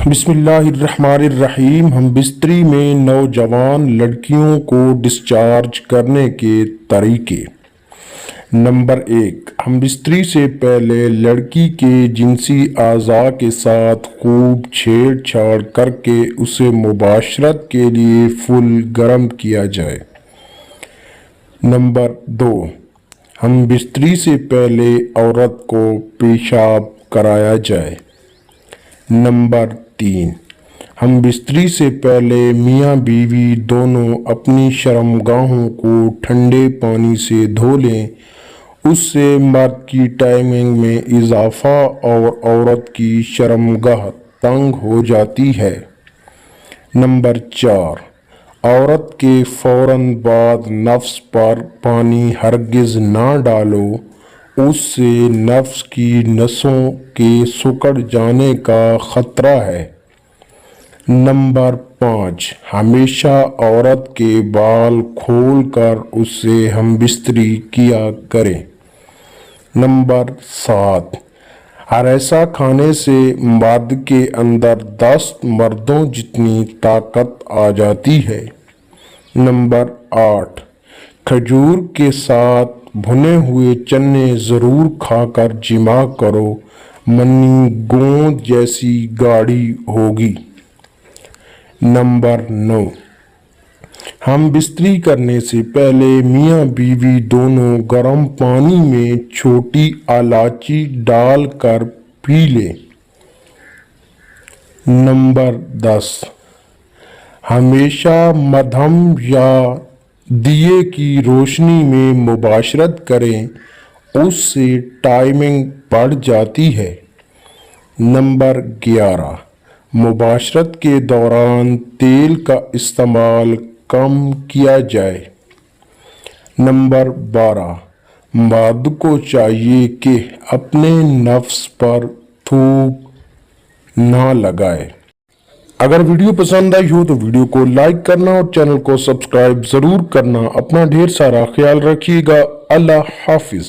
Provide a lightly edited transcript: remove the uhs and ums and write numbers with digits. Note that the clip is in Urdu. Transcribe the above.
بسم اللہ الرحمن الرحیم۔ ہم بستری میں نوجوان لڑکیوں کو ڈسچارج کرنے کے طریقے۔ نمبر 1، ہم بستری سے پہلے لڑکی کے جنسی اعضاء کے ساتھ خوب چھیڑ چھاڑ کر کے اسے مباشرت کے لیے فل گرم کیا جائے۔ نمبر 2، ہم بستری سے پہلے عورت کو پیشاب کرایا جائے۔ نمبر 3، ہم بستری سے پہلے میاں بیوی دونوں اپنی شرمگاہوں کو ٹھنڈے پانی سے دھو لیں۔ اس سے مرد کی ٹائمنگ میں اضافہ اور عورت کی شرمگاہ تنگ ہو جاتی ہے۔ نمبر 4، عورت کے فوراً بعد نفس پر پانی ہرگز نہ ڈالو، اس سے نفس کی نسوں کے سکڑ جانے کا خطرہ ہے۔ نمبر 5، ہمیشہ عورت کے بال کھول کر اس سے ہم بستری کیا کریں۔ نمبر 7، ہریسہ کھانے سے مرد کے اندر 10 مردوں جتنی طاقت آ جاتی ہے۔ نمبر 8، کھجور کے ساتھ بھنے ہوئے چنے ضرور کھا کر جماع کرو، منی گوند جیسی گاڑھی ہوگی۔ نمبر 9، ہم بستری کرنے سے پہلے میاں بیوی دونوں گرم پانی میں چھوٹی الائچی ڈال کر پی لیں۔ نمبر 10، ہمیشہ مدھم یا دیے کی روشنی میں مباشرت کریں، اس سے ٹائمنگ بڑھ جاتی ہے۔ نمبر 11، مباشرت کے دوران تیل کا استعمال کم کیا جائے۔ نمبر 12، مرد کو چاہیے کہ اپنے نفس پر تھوک نہ لگائے۔ اگر ویڈیو پسند آئی ہو تو ویڈیو کو لائک کرنا اور چینل کو سبسکرائب ضرور کرنا۔ اپنا ڈھیر سارا خیال رکھیے گا۔ اللہ حافظ۔